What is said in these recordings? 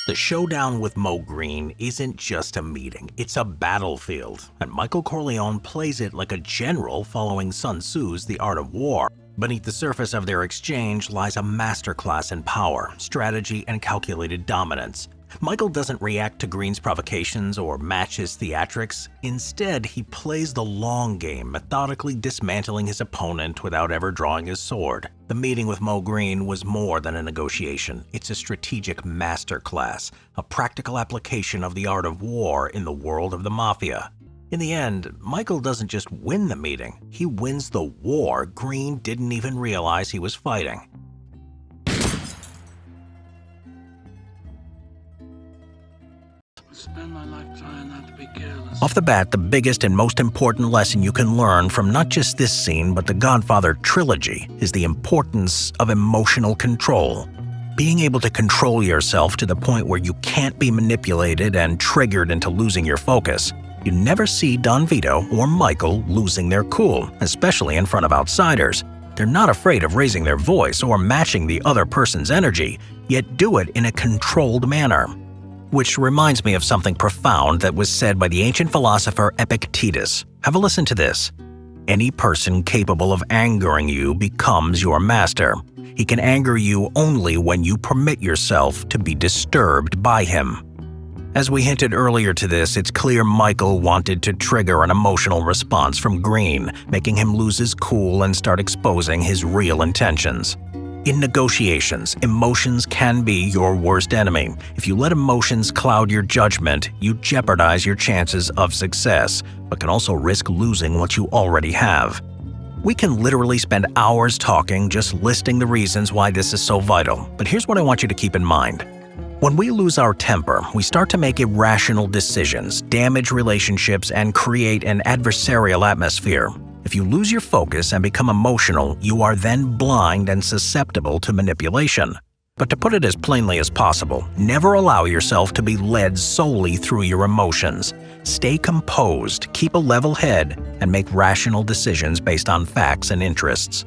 The showdown with Moe Greene isn't just a meeting, it's a battlefield, and Michael Corleone plays it like a general following Sun Tzu's The Art of War. Beneath the surface of their exchange lies a masterclass in power, strategy, and calculated dominance. Michael doesn't react to Greene's provocations or match his theatrics. Instead, he plays the long game, methodically dismantling his opponent without ever drawing his sword. The meeting with Moe Greene was more than a negotiation. It's a strategic masterclass, a practical application of the art of war in the world of the mafia. In the end, Michael doesn't just win the meeting, he wins the war Greene didn't even realize he was fighting. Spend my life trying not to be careless. Off the bat, the biggest and most important lesson you can learn from not just this scene but the Godfather trilogy is the importance of emotional control. Being able to control yourself to the point where you can't be manipulated and triggered into losing your focus. You never see Don Vito or Michael losing their cool, especially in front of outsiders. They're not afraid of raising their voice or matching the other person's energy, yet do it in a controlled manner. Which reminds me of something profound that was said by the ancient philosopher Epictetus. Have a listen to this. Any person capable of angering you becomes your master. He can anger you only when you permit yourself to be disturbed by him. As we hinted earlier to this, it's clear Michael wanted to trigger an emotional response from Greene, making him lose his cool and start exposing his real intentions. In negotiations, emotions can be your worst enemy. If you let emotions cloud your judgment, you jeopardize your chances of success, but can also risk losing what you already have. We can literally spend hours talking just listing the reasons why this is so vital, but here's what I want you to keep in mind. When we lose our temper, we start to make irrational decisions, damage relationships, and create an adversarial atmosphere. If you lose your focus and become emotional, you are then blind and susceptible to manipulation. But to put it as plainly as possible, never allow yourself to be led solely through your emotions. Stay composed, keep a level head, and make rational decisions based on facts and interests.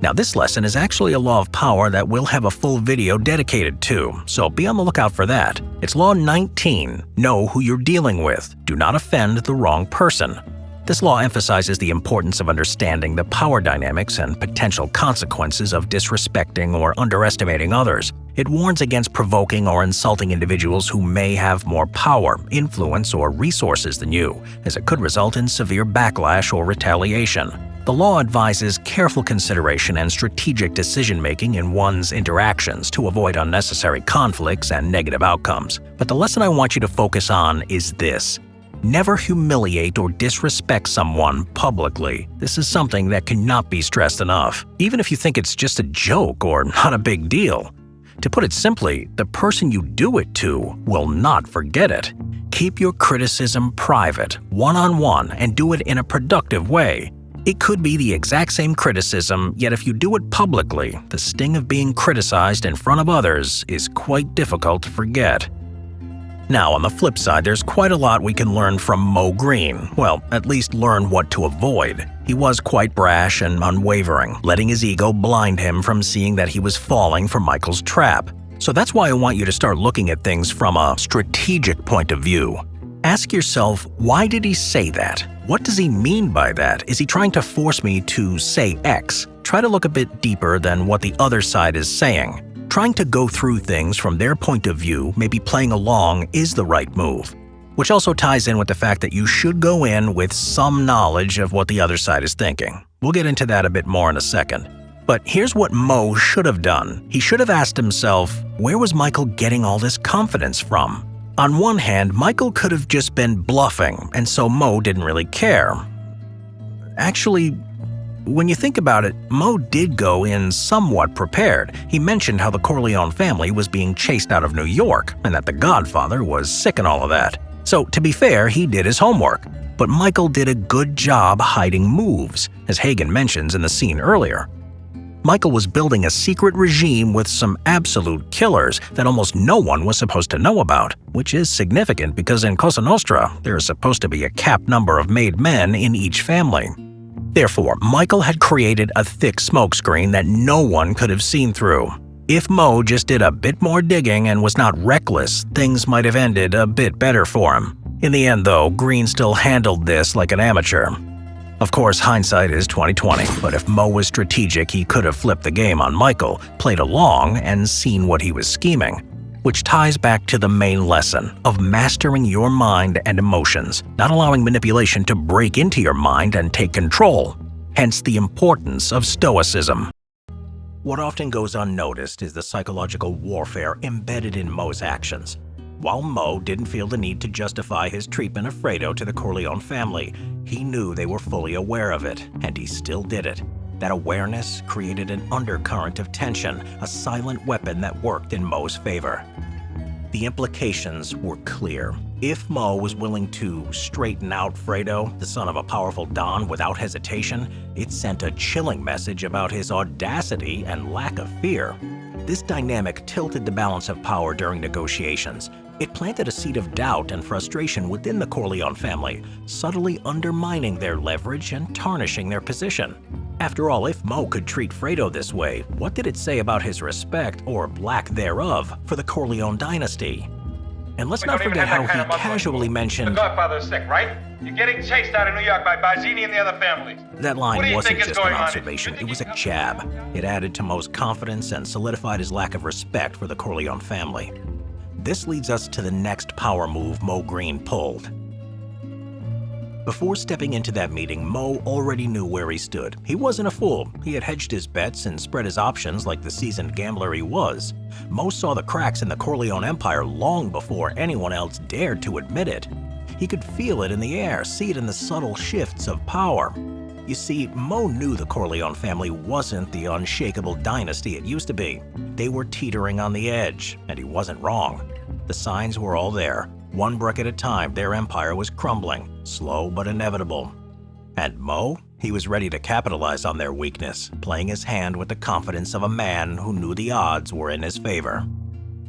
Now, this lesson is actually a law of power that we'll have a full video dedicated to, so be on the lookout for that. It's Law 19. Know who you're dealing with. Do not offend the wrong person. This law emphasizes the importance of understanding the power dynamics and potential consequences of disrespecting or underestimating others. It warns against provoking or insulting individuals who may have more power, influence, or resources than you, as it could result in severe backlash or retaliation. The law advises careful consideration and strategic decision-making in one's interactions to avoid unnecessary conflicts and negative outcomes. But the lesson I want you to focus on is this. Never humiliate or disrespect someone publicly. This is something that cannot be stressed enough, even if you think it's just a joke or not a big deal. To put it simply, the person you do it to will not forget it. Keep your criticism private, one-on-one, and do it in a productive way. It could be the exact same criticism, yet if you do it publicly, the sting of being criticized in front of others is quite difficult to forget. Now, on the flip side, there's quite a lot we can learn from Moe Greene. Well, at least learn what to avoid. He was quite brash and unwavering, letting his ego blind him from seeing that he was falling for Michael's trap. So that's why I want you to start looking at things from a strategic point of view. Ask yourself, why did he say that? What does he mean by that? Is he trying to force me to say X? Try to look a bit deeper than what the other side is saying. Trying to go through things from their point of view, maybe playing along, is the right move. Which also ties in with the fact that you should go in with some knowledge of what the other side is thinking. We'll get into that a bit more in a second. But here's what Moe should have done. He should have asked himself, where was Michael getting all this confidence from? On one hand, Michael could have just been bluffing, and so Moe didn't really care. Actually, when you think about it, Moe did go in somewhat prepared. He mentioned how the Corleone family was being chased out of New York, and that the Godfather was sick and all of that. So, to be fair, he did his homework. But Michael did a good job hiding moves, as Hagen mentions in the scene earlier. Michael was building a secret regime with some absolute killers that almost no one was supposed to know about, which is significant because in Cosa Nostra, there is supposed to be a capped number of made men in each family. Therefore, Michael had created a thick smokescreen that no one could have seen through. If Moe just did a bit more digging and was not reckless, things might have ended a bit better for him. In the end, though, Greene still handled this like an amateur. Of course, hindsight is 20/20, but if Moe was strategic, he could have flipped the game on Michael, played along, and seen what he was scheming. Which ties back to the main lesson of mastering your mind and emotions, not allowing manipulation to break into your mind and take control. Hence the importance of stoicism. What often goes unnoticed is the psychological warfare embedded in Moe's actions. While Moe didn't feel the need to justify his treatment of Fredo to the Corleone family, he knew they were fully aware of it, and he still did it. That awareness created an undercurrent of tension, a silent weapon that worked in Moe's favor. The implications were clear. If Moe was willing to straighten out Fredo, the son of a powerful Don, without hesitation, it sent a chilling message about his audacity and lack of fear. This dynamic tilted the balance of power during negotiations. It planted a seed of doubt and frustration within the Corleone family, subtly undermining their leverage and tarnishing their position. After all, if Moe could treat Fredo this way, what did it say about his respect, or lack thereof, for the Corleone dynasty? And let's not forget how he casually mentioned, "The Godfather's sick, right? You're getting chased out of New York by Barzini and the other families." That What do line you wasn't think is just an going on? observation, it was a jab. It added to Moe's confidence and solidified his lack of respect for the Corleone family. This leads us to the next power move Moe Greene pulled. Before stepping into that meeting, Moe already knew where he stood. He wasn't a fool. He had hedged his bets and spread his options like the seasoned gambler he was. Moe saw the cracks in the Corleone Empire long before anyone else dared to admit it. He could feel it in the air, see it in the subtle shifts of power. You see, Moe knew the Corleone family wasn't the unshakable dynasty it used to be. They were teetering on the edge, and he wasn't wrong. The signs were all there. One brick at a time, their empire was crumbling, slow but inevitable. And Moe? He was ready to capitalize on their weakness, playing his hand with the confidence of a man who knew the odds were in his favor.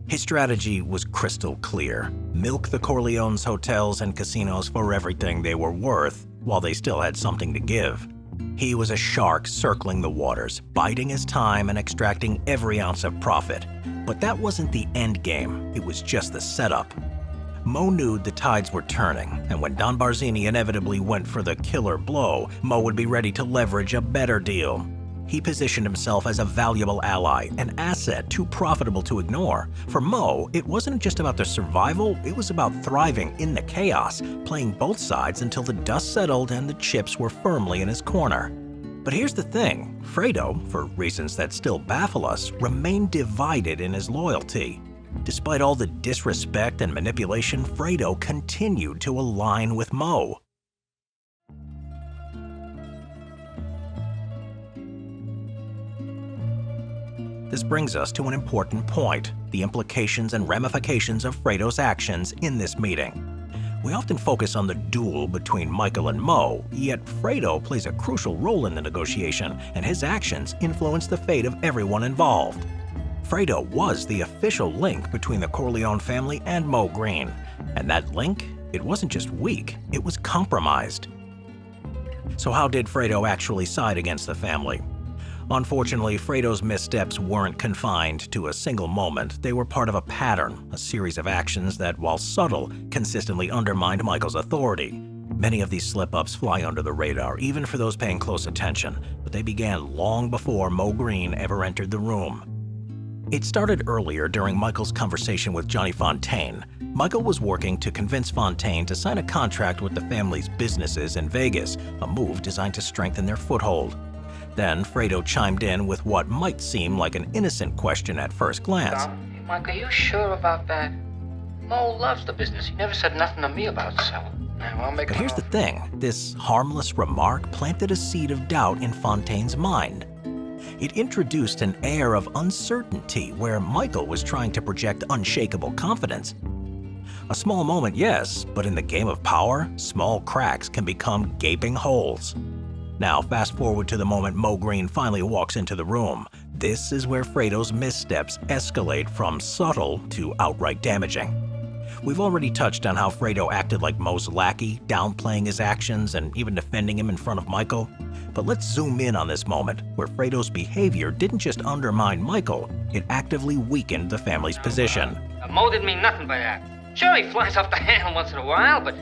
His strategy was crystal clear. Milk the Corleone's hotels and casinos for everything they were worth, while they still had something to give. He was a shark circling the waters, biding his time and extracting every ounce of profit. But that wasn't the end game, it was just the setup. Moe knew the tides were turning, and when Don Barzini inevitably went for the killer blow, Moe would be ready to leverage a better deal. He positioned himself as a valuable ally, an asset too profitable to ignore. For Moe, it wasn't just about their survival, it was about thriving in the chaos, playing both sides until the dust settled and the chips were firmly in his corner. But here's the thing, Fredo, for reasons that still baffle us, remained divided in his loyalty. Despite all the disrespect and manipulation, Fredo continued to align with Moe. This brings us to an important point, the implications and ramifications of Fredo's actions in this meeting. We often focus on the duel between Michael and Moe, yet Fredo plays a crucial role in the negotiation, and his actions influence the fate of everyone involved. Fredo was the official link between the Corleone family and Moe Greene, and that link, it wasn't just weak, it was compromised. So how did Fredo actually side against the family? Unfortunately, Fredo's missteps weren't confined to a single moment. They were part of a pattern, a series of actions that, while subtle, consistently undermined Michael's authority. Many of these slip-ups fly under the radar, even for those paying close attention, but they began long before Moe Greene ever entered the room. It started earlier during Michael's conversation with Johnny Fontaine. Michael was working to convince Fontaine to sign a contract with the family's businesses in Vegas, a move designed to strengthen their foothold. Then Fredo chimed in with what might seem like an innocent question at first glance. Mike, are you sure about that? Moe loves the business. He never said nothing to me about selling. Now, I'll make But here's the thing, this harmless remark planted a seed of doubt in Fontaine's mind. It introduced an air of uncertainty where Michael was trying to project unshakable confidence. A small moment, yes, but in the game of power, small cracks can become gaping holes. Now, fast forward to the moment Moe Greene finally walks into the room. This is where Fredo's missteps escalate from subtle to outright damaging. We've already touched on how Fredo acted like Moe's lackey, downplaying his actions and even defending him in front of Michael. But let's zoom in on this moment, where Fredo's behavior didn't just undermine Michael, it actively weakened the family's position. Moe didn't mean nothing by that. Sure, he flies off the handle once in a while, but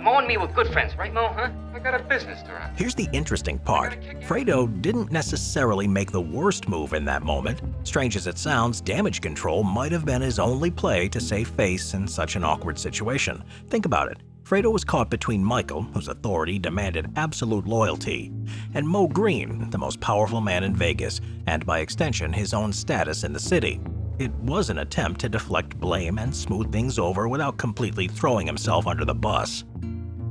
Moe and me were good friends, right, Moe, huh? I got a business to run. Here's the interesting part. Fredo didn't necessarily make the worst move in that moment. Strange as it sounds, damage control might have been his only play to save face in such an awkward situation. Think about it. Fredo was caught between Michael, whose authority demanded absolute loyalty, and Moe Greene, the most powerful man in Vegas, and by extension his own status in the city. It was an attempt to deflect blame and smooth things over without completely throwing himself under the bus.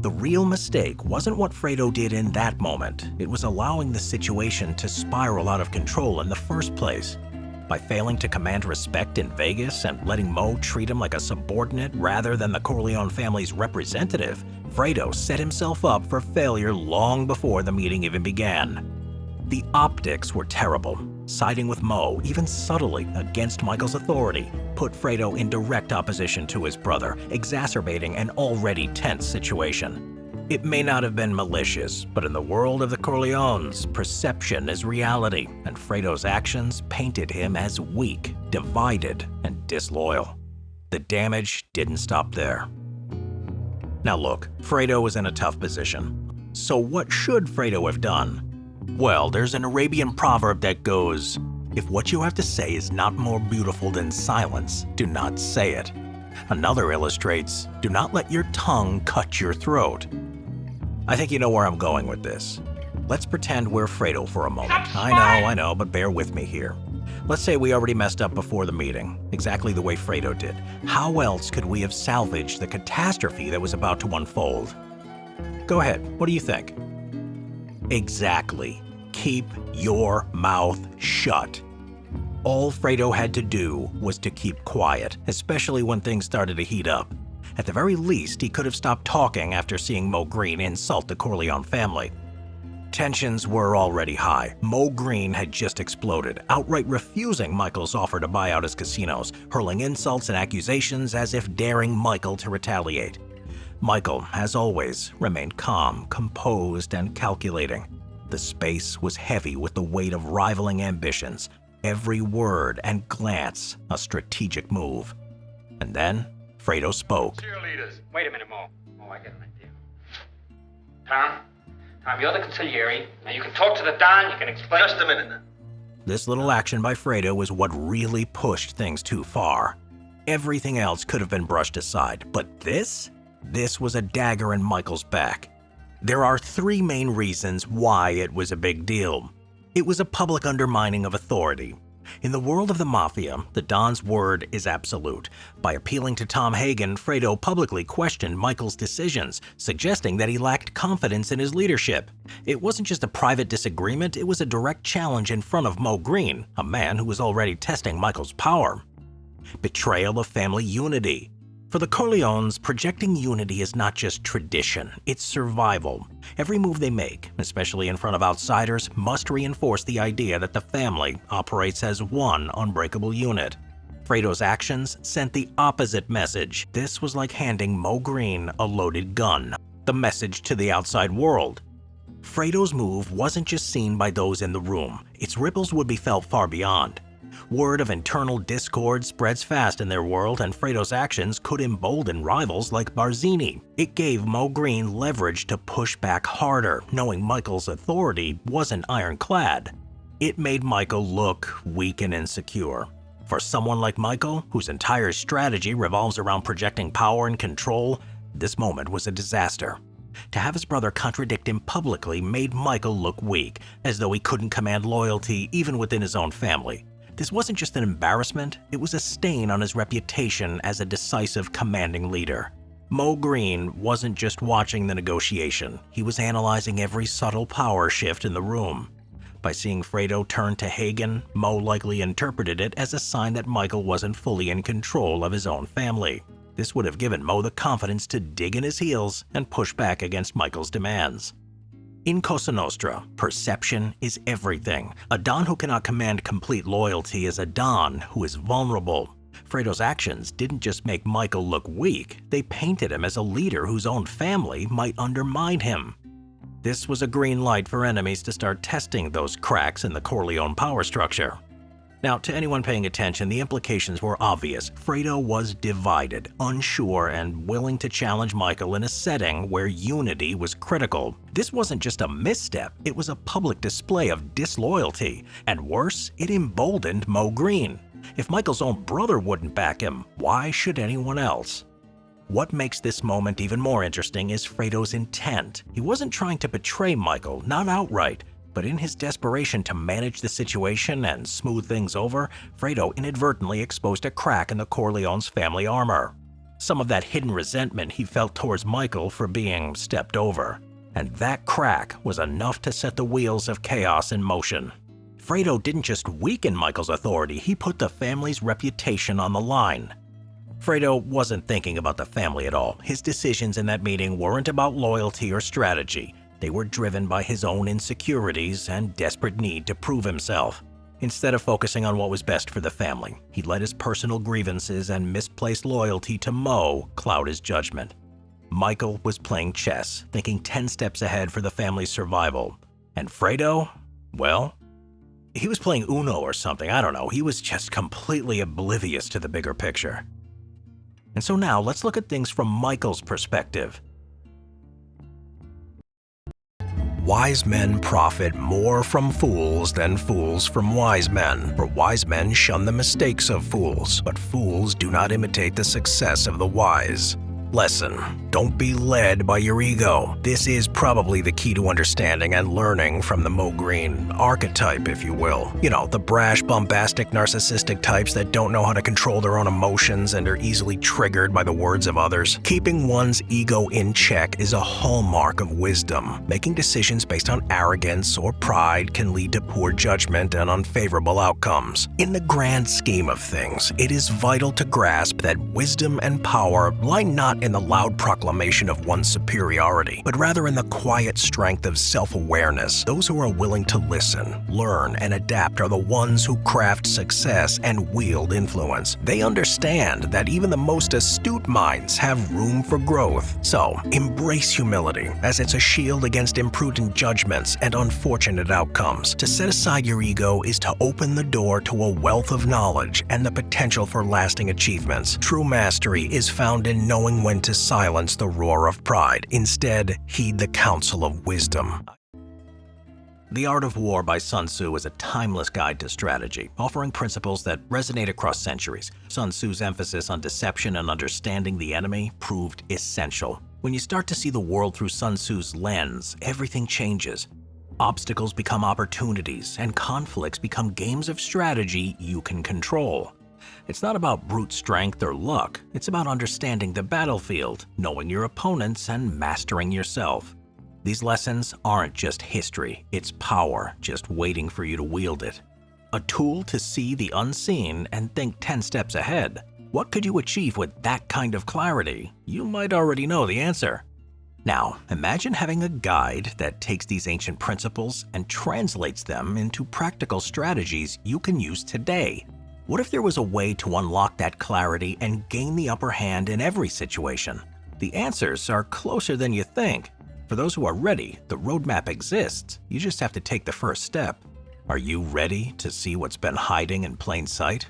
The real mistake wasn't what Fredo did in that moment. It was allowing the situation to spiral out of control in the first place. By failing to command respect in Vegas and letting Moe treat him like a subordinate rather than the Corleone family's representative, Fredo set himself up for failure long before the meeting even began. The optics were terrible. Siding with Moe, even subtly, against Michael's authority, put Fredo in direct opposition to his brother, exacerbating an already tense situation. It may not have been malicious, but in the world of the Corleones, perception is reality, and Fredo's actions painted him as weak, divided, and disloyal. The damage didn't stop there. Now look, Fredo was in a tough position. So what should Fredo have done? Well, there's an Arabian proverb that goes, "If what you have to say is not more beautiful than silence, do not say it." Another illustrates, "Do not let your tongue cut your throat." I think you know where I'm going with this. Let's pretend we're Fredo for a moment. I know, but bear with me here. Let's say we already messed up before the meeting, exactly the way Fredo did. How else could we have salvaged the catastrophe that was about to unfold? Go ahead, what do you think? Exactly. Keep your mouth shut. All Fredo had to do was to keep quiet, especially when things started to heat up. At the very least, he could have stopped talking after seeing Moe Greene insult the Corleone family. Tensions were already high. Moe Greene had just exploded, outright refusing Michael's offer to buy out his casinos, hurling insults and accusations as if daring Michael to retaliate. Michael, as always, remained calm, composed, and calculating. The space was heavy with the weight of rivaling ambitions, every word and glance a strategic move. And then, Fredo spoke. Cheerleaders. Wait a minute, Moe. Moe, I get an idea. Tom, you're the consigliere. Now you can talk to the Don, you can explain. Just a minute now. This little action by Fredo was what really pushed things too far. Everything else could have been brushed aside, but this was a dagger in Michael's back. There are three main reasons why it was a big deal. It was a public undermining of authority. In the world of the Mafia, the Don's word is absolute. By appealing to Tom Hagen, Fredo publicly questioned Michael's decisions, suggesting that he lacked confidence in his leadership. It wasn't just a private disagreement, it was a direct challenge in front of Moe Greene, a man who was already testing Michael's power. Betrayal of family unity. For the Corleones, projecting unity is not just tradition, it's survival. Every move they make, especially in front of outsiders, must reinforce the idea that the family operates as one unbreakable unit. Fredo's actions sent the opposite message. This was like handing Moe Greene a loaded gun, the message to the outside world. Fredo's move wasn't just seen by those in the room, its ripples would be felt far beyond. Word of internal discord spreads fast in their world, and Fredo's actions could embolden rivals like Barzini. It gave Moe Greene leverage to push back harder, knowing Michael's authority wasn't ironclad. It made Michael look weak and insecure. For someone like Michael, whose entire strategy revolves around projecting power and control, this moment was a disaster. To have his brother contradict him publicly made Michael look weak, as though he couldn't command loyalty even within his own family. This wasn't just an embarrassment, it was a stain on his reputation as a decisive, commanding leader. Moe Greene wasn't just watching the negotiation, he was analyzing every subtle power shift in the room. By seeing Fredo turn to Hagen, Moe likely interpreted it as a sign that Michael wasn't fully in control of his own family. This would have given Moe the confidence to dig in his heels and push back against Michael's demands. In Cosa Nostra, perception is everything. A Don who cannot command complete loyalty is a Don who is vulnerable. Fredo's actions didn't just make Michael look weak, they painted him as a leader whose own family might undermine him. This was a green light for enemies to start testing those cracks in the Corleone power structure. Now, to anyone paying attention, the implications were obvious. Fredo was divided, unsure, and willing to challenge Michael in a setting where unity was critical. This wasn't just a misstep, it was a public display of disloyalty, and worse, it emboldened Moe Greene. If Michael's own brother wouldn't back him, why should anyone else? What makes this moment even more interesting is Fredo's intent. He wasn't trying to betray Michael, not outright, but in his desperation to manage the situation and smooth things over, Fredo inadvertently exposed a crack in the Corleone's family armor. Some of that hidden resentment he felt towards Michael for being stepped over. And that crack was enough to set the wheels of chaos in motion. Fredo didn't just weaken Michael's authority, he put the family's reputation on the line. Fredo wasn't thinking about the family at all. His decisions in that meeting weren't about loyalty or strategy. They were driven by his own insecurities and desperate need to prove himself. Instead of focusing on what was best for the family, he let his personal grievances and misplaced loyalty to Moe cloud his judgment. Michael was playing chess, thinking 10 steps ahead for the family's survival. And Fredo, well, he was playing Uno or something, I don't know. He was just completely oblivious to the bigger picture. And so now let's look at things from Michael's perspective. Wise men profit more from fools than fools from wise men. For wise men shun the mistakes of fools, but fools do not imitate the success of the wise. Lesson: don't be led by your ego. This is probably the key to understanding and learning from the Moe Greene archetype, if you will. You know, the brash, bombastic, narcissistic types that don't know how to control their own emotions and are easily triggered by the words of others. Keeping one's ego in check is a hallmark of wisdom. Making decisions based on arrogance or pride can lead to poor judgment and unfavorable outcomes. In the grand scheme of things, it is vital to grasp that wisdom and power lie not in the loud proclamation of one's superiority, but rather in the quiet strength of self-awareness. Those who are willing to listen, learn, and adapt are the ones who craft success and wield influence. They understand that even the most astute minds have room for growth. So, embrace humility, as it's a shield against imprudent judgments and unfortunate outcomes. To set aside your ego is to open the door to a wealth of knowledge and the potential for lasting achievements. True mastery is found in knowing when to silence the roar of pride. Instead, heed the counsel of wisdom. The Art of War by Sun Tzu is a timeless guide to strategy, offering principles that resonate across centuries. Sun Tzu's emphasis on deception and understanding the enemy proved essential. When you start to see the world through Sun Tzu's lens, everything changes. Obstacles become opportunities, and conflicts become games of strategy you can control. It's not about brute strength or luck, it's about understanding the battlefield, knowing your opponents, and mastering yourself. These lessons aren't just history, it's power just waiting for you to wield it. A tool to see the unseen and think 10 steps ahead. What could you achieve with that kind of clarity? You might already know the answer. Now, imagine having a guide that takes these ancient principles and translates them into practical strategies you can use today. What if there was a way to unlock that clarity and gain the upper hand in every situation? The answers are closer than you think. For those who are ready, the roadmap exists. You just have to take the first step. Are you ready to see what's been hiding in plain sight?